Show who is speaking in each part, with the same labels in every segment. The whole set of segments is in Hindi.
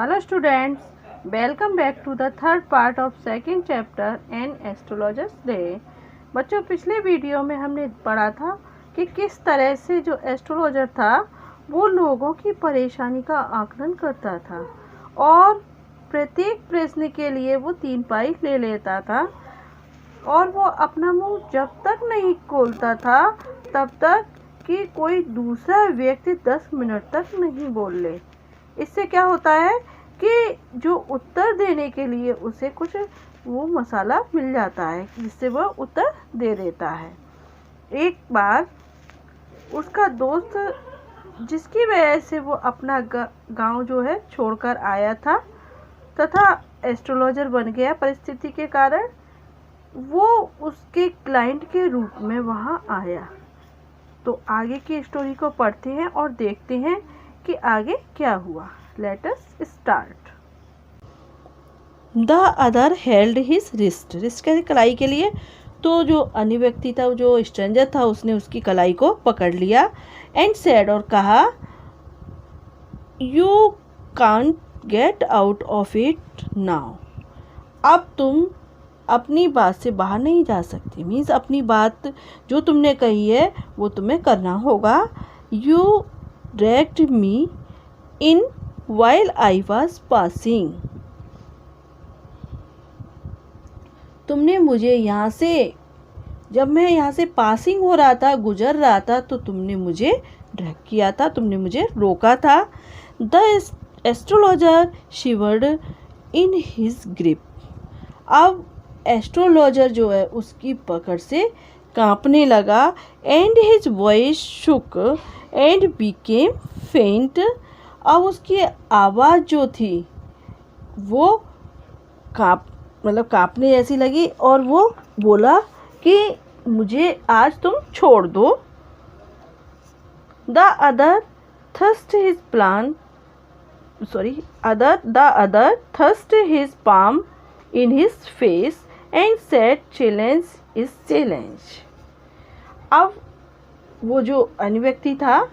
Speaker 1: Hello students, welcome back to the third part of second chapter an astrologer's day। बच्चों, पिछले वीडियो में हमने पढ़ा था कि किस तरह से जो एस्ट्रोलॉजर था वो लोगों की परेशानी का आकलन करता था और प्रत्येक प्रश्न के लिए वो 3 पाई ले लेता था और वो अपना मुंह जब तक नहीं खोलता था तब तक कि कोई दूसरा व्यक्ति 10 मिनट तक नहीं बोल ले। इससे क्या होता है कि जो उत्तर देने के लिए उसे कुछ वो मसाला मिल जाता है जिससे वह उत्तर दे देता है। एक बार उसका दोस्त जिसकी वजह से वो अपना गांव जो है छोड़कर आया था तथा एस्ट्रोलॉजर बन गया परिस्थिति के कारण, वो उसके क्लाइंट के रूप में वहां आया। तो आगे की स्टोरी को पढ़ते हैं और देखते हैं कि आगे क्या हुआ। Let us start. The other held his wrist. Wrist के कलाई के लिए तो जो अन्य व्यक्ति था, जो स्ट्रेंजर था, उसने उसकी कलाई को पकड़ लिया एंड सेड, और कहा, you can't get out of it now. अब तुम अपनी बात से बाहर नहीं जा सकती। मीन्स अपनी बात जो तुमने कही है वो तुम्हें करना होगा। You dragged me in while I was passing. तुमने मुझे यहाँ से, जब मैं यहाँ से पासिंग हो रहा था, गुजर रहा था, तो तुमने मुझे ड्रैग किया था, तुमने मुझे रोका था। The astrologer shivered in his grip. अब एस्ट्रोलॉजर जो है उसकी पकड़ से कांपने लगा। And his voice shook and became faint. अब उसकी आवाज़ जो थी वो कांपने जैसी लगी और वो बोला कि मुझे आज तुम छोड़ दो। The other thrust his palm in his face and said, challenge is challenge। अब वो जो अन्य व्यक्ति था,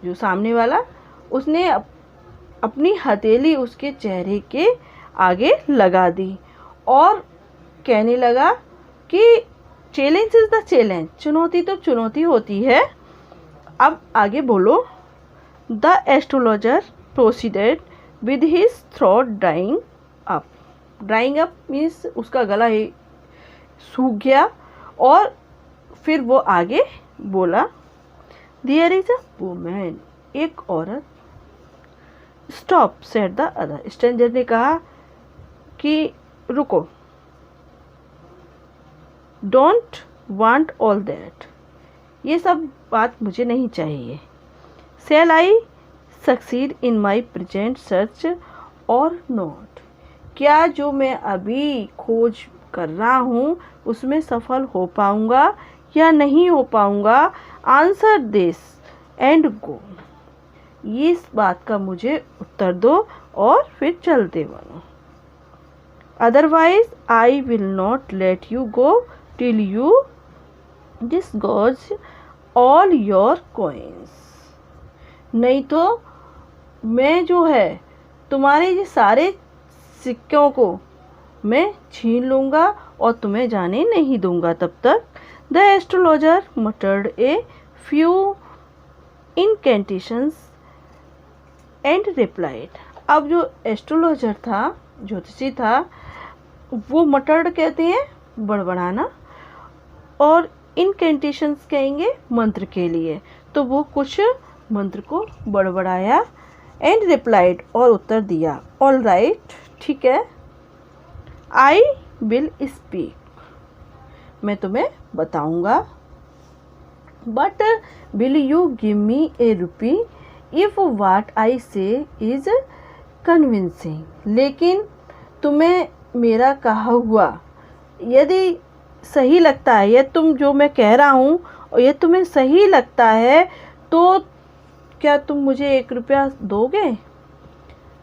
Speaker 1: जो सामने वाला, उसने अपनी हथेली उसके चेहरे के आगे लगा दी और कहने लगा कि चैलेंज इज द चैलेंज। चुनौती तो चुनौती होती है। अब आगे बोलो। The astrologer proceeded with his throat drying up. Drying up means उसका गला ही सूख गया और फिर वो आगे बोला, देयर इज अ वुमन। एक औरत। Stop said the other. Stranger ने कहा कि रुको। Don't want all that. ये सब बात मुझे नहीं चाहिए। Shall I succeed in my present search or not. क्या जो मैं अभी खोज कर रहा हूँ उसमें सफल हो पाऊँगा या नहीं हो पाऊँगा? Answer this and go. इस बात का मुझे उत्तर दो और फिर चलते बनो। Otherwise I will not let you go till you disgorge all your coins. नहीं तो मैं जो है तुम्हारे ये सारे सिक्कों को मैं छीन लूँगा और तुम्हें जाने नहीं दूंगा तब तक। The astrologer muttered a few incantations and replied. अब जो एस्ट्रोलॉजर था, ज्योतिषी था, वो मटर्ड कहते हैं बड़बड़ाना और इनकेंटेशंस कहेंगे मंत्र के लिए। तो वो कुछ मंत्र को बड़बड़ाया एंड रिप्लाइड और उत्तर दिया, ऑल राइट, ठीक है, आई विल स्पीक, मैं तुम्हें बताऊंगा। But will you give me a rupee if what I say is convincing. लेकिन तुम्हें मेरा कहा हुआ यदि सही लगता है, या तुम जो मैं कह रहा हूँ और ये तुम्हें सही लगता है, तो क्या तुम मुझे 1 रुपया दोगे?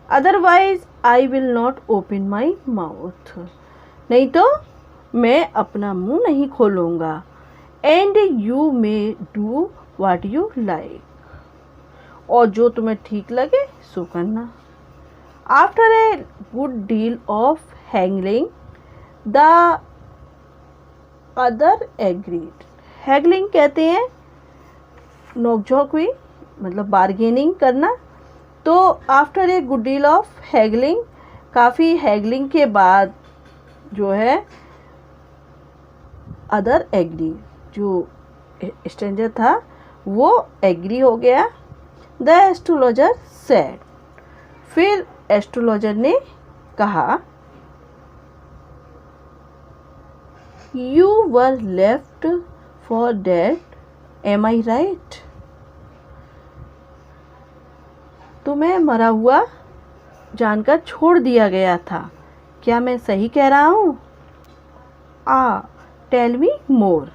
Speaker 1: Otherwise I will not open my mouth. नहीं तो मैं अपना मुंह नहीं खोलूँगा। And you may do what you like. और जो तुम्हें ठीक लगे सो करना। After a good deal of haggling the other agreed. Haggling कहते हैं नोकझोंक हुई, मतलब बार्गेनिंग करना। तो after a good deal of haggling, काफ़ी हैगलिंग के बाद जो है अदर एग्री, जो स्ट्रेंजर था वो एग्री हो गया। द एस्ट्रोलॉजर सेड, फिर एस्ट्रोलॉजर ने कहा, you were left for dead, am I right? तुम्हें मरा हुआ जानकर छोड़ दिया गया था, क्या मैं सही कह रहा हूँ? टेल मी मोर।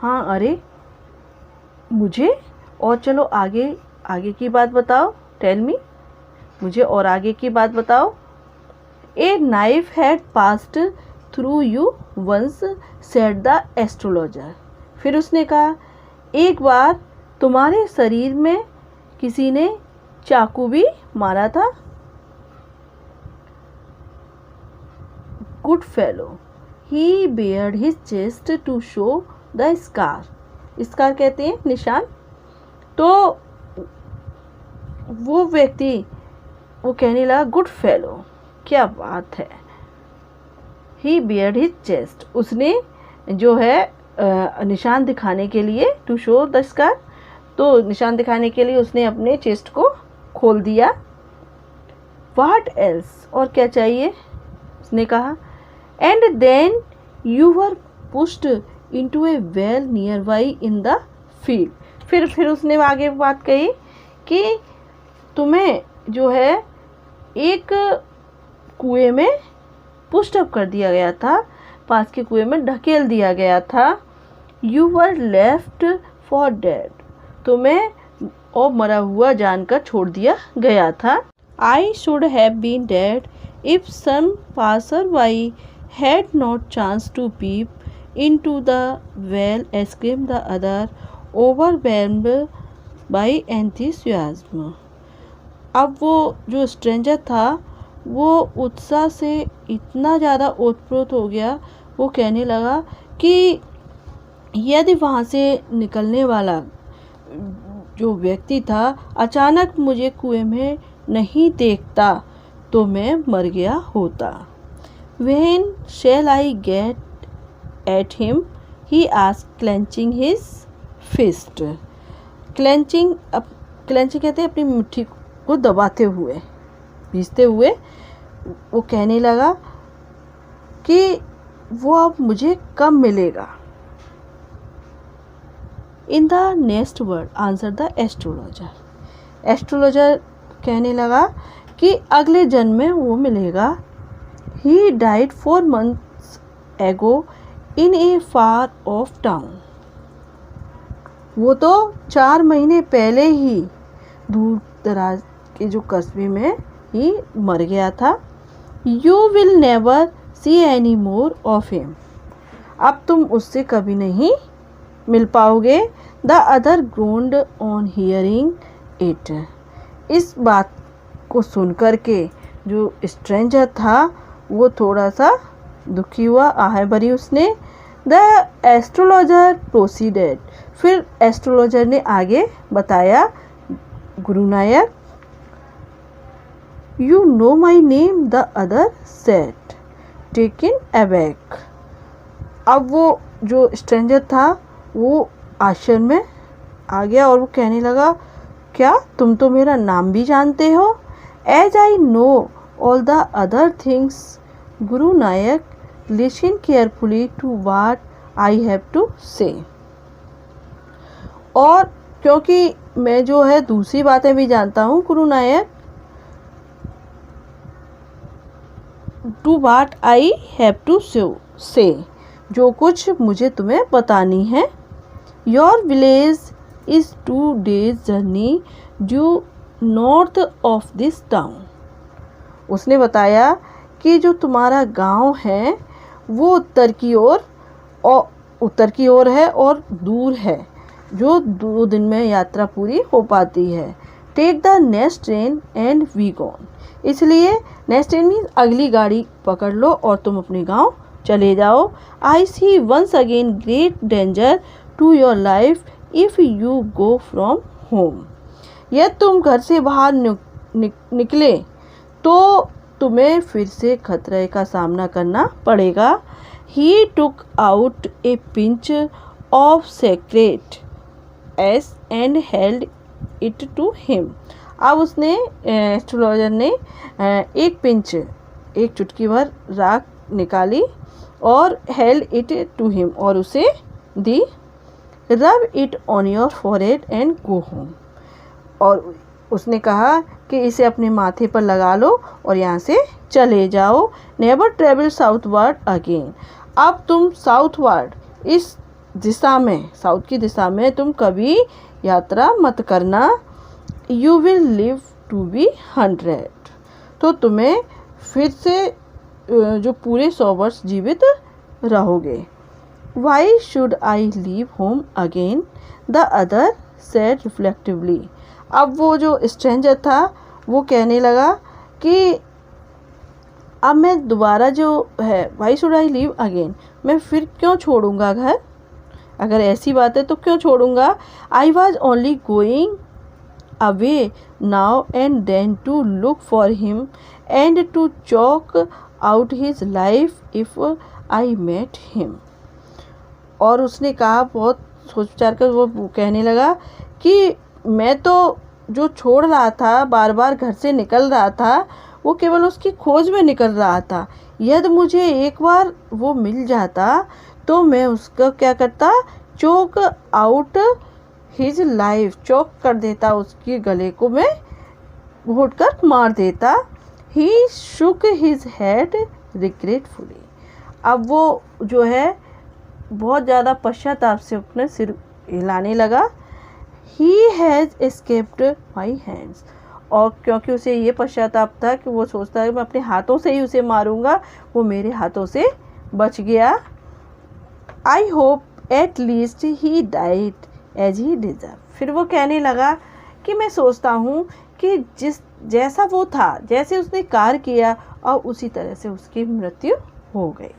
Speaker 1: हाँ, अरे मुझे और चलो आगे की बात बताओ। टेल मी, मुझे और आगे की बात बताओ। A knife had passed through you once, said the astrologer. फिर उसने कहा, एक बार तुम्हारे शरीर में किसी ने चाकू भी मारा था। Good fellow, he bared his chest to show the scar. Scar कहते हैं निशान। तो वो व्यक्ति वो कहने लगा, गुड फेलो, क्या बात है। ही बेयर्ड हिज चेस्ट, उसने जो है निशान दिखाने के लिए, टू शो द स्कार, तो निशान दिखाने के लिए उसने अपने चेस्ट को खोल दिया। व्हाट एल्स, और क्या चाहिए, उसने कहा। And then you were pushed into a well nearby in the field. फिर उसने आगे बात कही कि तुम्हें जो है एक कुएं में पुश्ड अप कर दिया गया था, पास के कुएं में ढकेल दिया गया था। You were left for dead, तुम्हें और मरा हुआ जानकर छोड़ दिया गया था। I should have been dead if some passer by had not chance to peep into the well, exclaimed the other, overwhelmed by enthusiasm. अब वो जो स्ट्रेंजर था वो उत्साह से इतना ज़्यादा ओतप्रोत हो गया, वो कहने लगा कि यदि वहाँ से निकलने वाला जो व्यक्ति था अचानक मुझे कुएं में नहीं देखता तो मैं मर गया होता। When shall I get at him? he asked, clenching his fist. clenching कहते हैं अपनी मुट्ठी को दबाते हुए, भीजते हुए वो कहने लगा कि वो अब मुझे कब मिलेगा। In the next word answer the astrologer. Astrologer कहने लगा कि अगले जन्म में वो मिलेगा। He died 4 months ago in a far off town. वो तो 4 महीने पहले ही दूर दराज के जो कस्बे में ही मर गया था। You will never see any more of him. अब तुम उससे कभी नहीं मिल पाओगे। The other groaned on hearing it. इस बात को सुनकर के जो स्ट्रेंजर था वो थोड़ा सा दुखी हुआ, आहे भरी उसने। द एस्ट्रोलॉजर प्रोसीडेड, फिर एस्ट्रोलॉजर ने आगे बताया, Guru Nayak, you know my name, the other said, taken aback. अब वो जो स्ट्रेंजर था वो आश्चर्य में आ गया और वो कहने लगा, क्या तुम तो मेरा नाम भी जानते हो? As I know all the other things, Guru Nayak, listen carefully to what I have to say. और क्योंकि मैं जो है दूसरी बातें भी जानता हूँ Guru Nayak, to what I have to say, जो कुछ मुझे तुम्हें बतानी है। Your village is 2 days journey due north of this town. उसने बताया कि जो तुम्हारा गांव है वो उत्तर की ओर है और दूर है, जो 2 दिन में यात्रा पूरी हो पाती है। Take the next train and be gone. इसलिए नेक्स्ट ट्रेन मीन्स अगली गाड़ी पकड़ लो और तुम अपने गांव चले जाओ। I see once again great danger to your life if you go from home. यदि तुम घर से बाहर निकले तो तुम्हें फिर से खतरे का सामना करना पड़ेगा। He took out a pinch of sacred ash and held it to him. अब उसने एस्ट्रोलॉजर ने एक पिंच, एक चुटकी भर राख निकाली और हेल्ड इट टू हिम और उसे दी। Rub it on your forehead and go home. और उसने कहा कि इसे अपने माथे पर लगा लो और यहाँ से चले जाओ। Never travel southward again. अब तुम साउथवर्ड, इस दिशा में, साउथ की दिशा में तुम कभी यात्रा मत करना। You will live to be 100। तो तुम्हें फिर से जो पूरे 100 वर्ष जीवित रहोगे। Why should I leave home again, the other said reflectively. अब वो जो स्ट्रेंजर था वो कहने लगा कि अब मैं दोबारा जो है, Y should I leave again, मैं फिर क्यों छोड़ूंगा घर, अगर ऐसी बात है तो क्यों छोड़ूंगा। I was only going away now and then to look for him and to choke out his life if I met him. और उसने कहा, बहुत सोच विचार कर वो कहने लगा कि मैं तो जो छोड़ रहा था, बार बार घर से निकल रहा था, वो केवल उसकी खोज में निकल रहा था। यदि मुझे एक बार वो मिल जाता तो मैं उसका क्या करता, चोक आउट हिज लाइफ, चोक कर देता, उसके गले को मैं घोट कर मार देता। ही शुक हिज हेड रिग्रेटफुली। अब वो जो है बहुत ज़्यादा पश्चाताप से अपने सिर हिलाने लगा। He has escaped my hands. और क्योंकि उसे ये पश्चाताप था कि वो सोचता है मैं अपने हाथों से ही उसे मारूंगा, वो मेरे हाथों से बच गया। I hope at least he died as he deserve. फिर वो कहने लगा कि मैं सोचता हूँ कि जैसा वो था, जैसे उसने कार्य किया और उसी तरह से उसकी मृत्यु हो गई।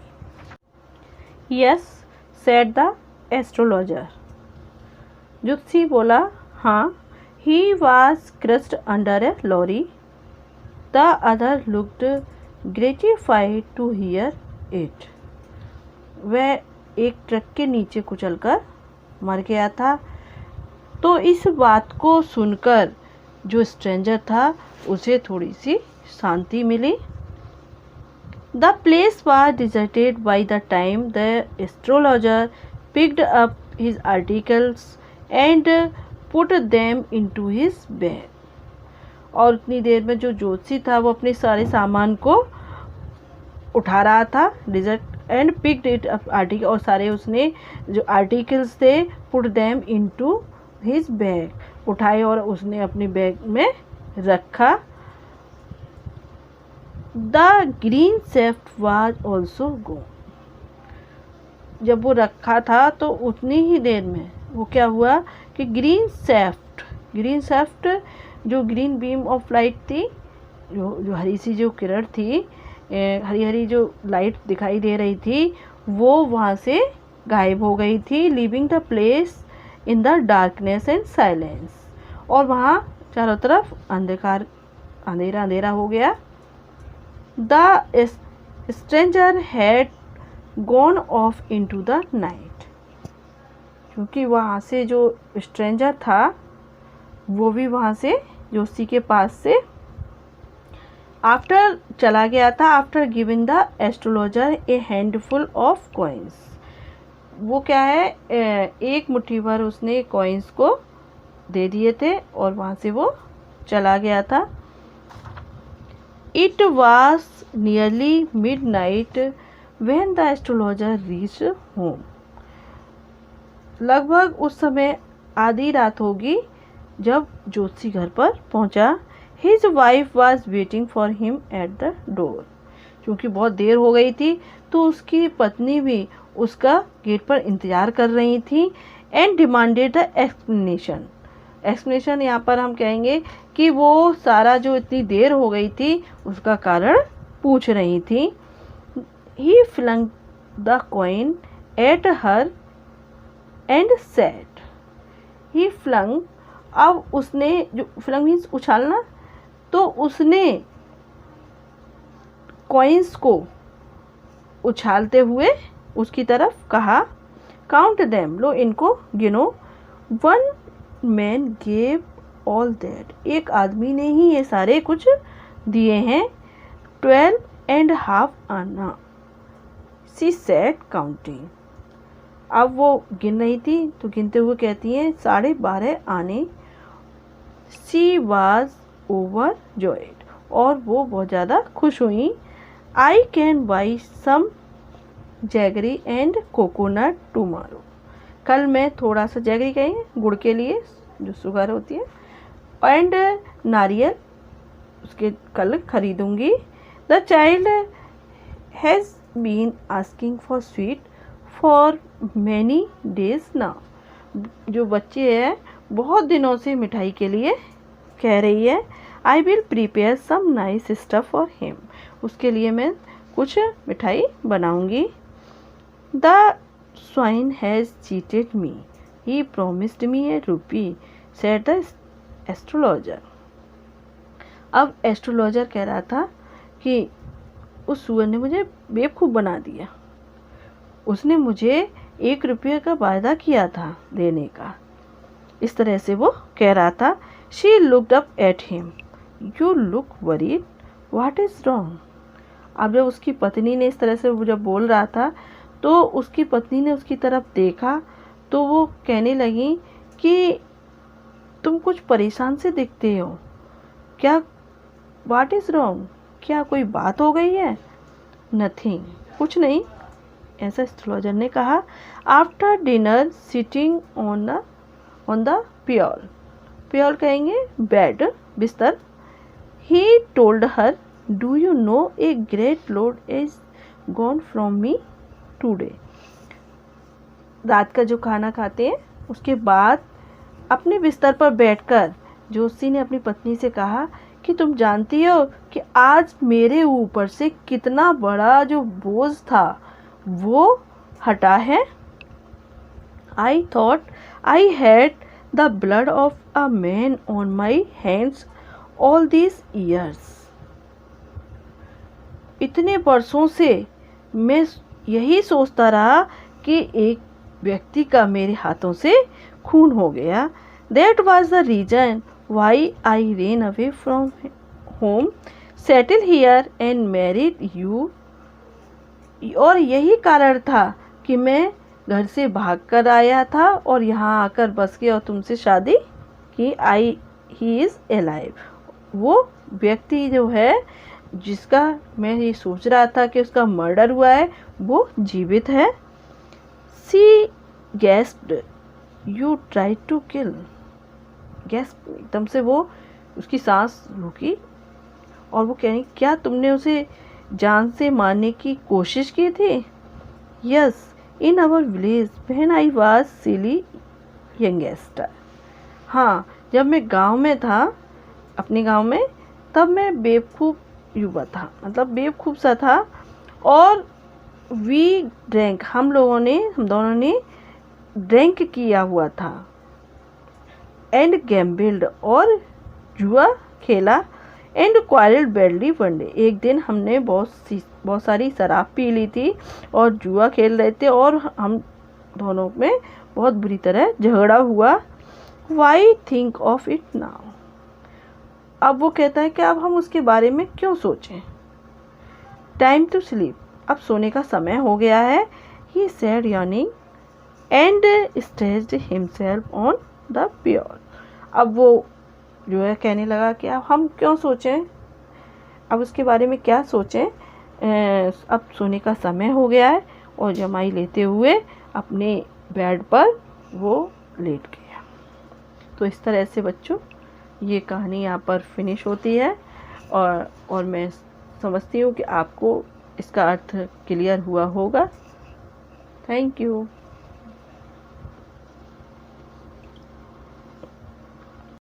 Speaker 1: Yes said the astrologer. ज्योतिषी बोला, हाँ। He was crushed under a lorry. The other looked gratified to hear it. वह एक ट्रक के नीचे कुचलकर मर गया था। तो इस बात को सुनकर जो स्ट्रेंजर था उसे थोड़ी सी शांति मिली। The place was deserted by the time the astrologer picked up his articles and put them into his bag. और उतनी देर में जो ज्योतिषी था वो अपने सारे सामान को उठा रहा था, desert and picked it up article, और सारे उसने जो आर्टिकल्स थे put them into his bag, उठाए और उसने अपने बैग में रखा। The green shaft was also gone. जब वो रखा था तो उतनी ही देर में वो क्या हुआ कि ग्रीन सेफ्ट जो ग्रीन बीम ऑफ लाइट थी, जो हरी सी जो किरण थी, हरी हरी जो लाइट दिखाई दे रही थी, वो वहाँ से गायब हो गई थी। Living the place in the darkness and silence. और वहाँ चारों तरफ अंधकार, अंधेरा अंधेरा हो गया। The stranger had gone of into the night. क्योंकि वहाँ से जो स्ट्रेंजर था वो भी वहाँ से जोशी के पास से आफ्टर चला गया था। After giving the astrologer A handful of coins. वो क्या है, एक मुट्ठी भर उसने कॉइन्स को दे दिए थे और वहाँ से वो चला गया था। It was nearly midnight when the astrologer reached home. लगभग उस समय आधी रात होगी जब ज्योतिषी घर पर पहुंचा। His wife was waiting for him at the door. क्योंकि बहुत देर हो गई थी तो उसकी पत्नी भी उसका गेट पर इंतज़ार कर रही थी। And demanded the explanation. Explanation यहाँ पर हम कहेंगे कि वो सारा जो इतनी देर हो गई थी उसका कारण पूछ रही थी। He flung the coin at her and said, he flung, अब उसने, जो फ्लंग मीन्स उछालना, तो उसने कॉइन्स को उछालते हुए उसकी तरफ कहा, काउंट देम, लो इनको गिनो, one man gave all that, एक आदमी ने ही ये सारे कुछ दिए हैं, 12.5 आना, सी सेड काउंटिंग, अब वो गिन रही थी तो गिनते हुए कहती हैं 12.5 आने, सी वाज ओवर जॉयड, और वो बहुत ज़्यादा खुश हुई। I can buy some jaggery and coconut tomorrow, कल मैं थोड़ा सा जैगरी कहेंगे गुड़ के लिए जो शुगर होती है, एंड नारियल उसके कल खरीदूंगी। The child has been asking for sweet for many days now, जो बच्चे हैं बहुत दिनों से मिठाई के लिए कह रही है। I will prepare some nice stuff for him, उसके लिए मैं कुछ मिठाई बनाऊंगी। The swine has cheated me, he promised me a rupee, said the astrologer, अब एस्ट्रोलॉजर कह रहा था कि उस सुअर ने मुझे बेवकूफ़ बना दिया, उसने मुझे 1 रुपये का वायदा किया था देने का, इस तरह से वो कह रहा था। She looked up at him, you look worried, what is wrong, अब जब उसकी पत्नी ने इस तरह से वो जब बोल रहा था तो उसकी पत्नी ने उसकी तरफ देखा तो वो कहने लगी कि तुम कुछ परेशान से दिखते हो, क्या, व्हाट इज़ रॉन्ग, क्या कोई बात हो गई है। नथिंग, कुछ नहीं, ऐसा एस्ट्रोलॉजर ने कहा। After dinner sitting on the pyol, pyol कहेंगे बेड, बिस्तर, he told her, do you know a great load is gone from me today, रात का जो खाना खाते हैं उसके बाद अपने बिस्तर पर बैठकर जोशी ने अपनी पत्नी से कहा कि तुम जानती हो कि आज मेरे ऊपर से कितना बड़ा जो बोझ था वो हटा है। I thought I had the blood of a man on my hands all these years, इतने वर्षों से मैं यही सोचता रहा कि एक व्यक्ति का मेरे हाथों से खून हो गया। That was the reason why I ran away from home, settle here and married you, और यही कारण था कि मैं घर से भाग कर आया था और यहाँ आकर बस गया और तुमसे शादी की। आई ही इज़ एलाइव, वो व्यक्ति जो है जिसका मैं ये सोच रहा था कि उसका मर्डर हुआ है वो जीवित है। She gasped, you try to kill, gasp, एकदम से वो उसकी सांस रुकी और वो कह रही क्या तुमने उसे जान से मारने की कोशिश की थी। Yes, in our village when I was silly youngster, हाँ जब मैं गांव में था, अपने गांव में, तब मैं बेवकूफ़ युवा था, मतलब बेवकूफ़ सा था। और वी ड्रैंक, हम दोनों ने ड्रैंक किया हुआ था, एंड गैम्बल्ड, और जुआ खेला, and quarrelled badly one day, एक दिन हमने बहुत सारी शराब पी ली थी और जुआ खेल रहे थे और हम दोनों में बहुत बुरी तरह झगड़ा हुआ। Why think of it now, अब वो कहता है कि अब हम उसके बारे में क्यों सोचें। टाइम टू स्लीप, अब सोने का समय हो गया है। He said yawning and stretched himself on the pyol, अब वो जो है कहने लगा कि अब हम क्यों सोचें, अब उसके बारे में क्या सोचें, अब सोने का समय हो गया है, और जमाई लेते हुए अपने बेड पर वो लेट गया। तो इस तरह से बच्चों ये कहानी यहाँ पर फिनिश होती है और मैं समझती हूँ कि आपको इसका अर्थ क्लियर हुआ होगा। Thank you.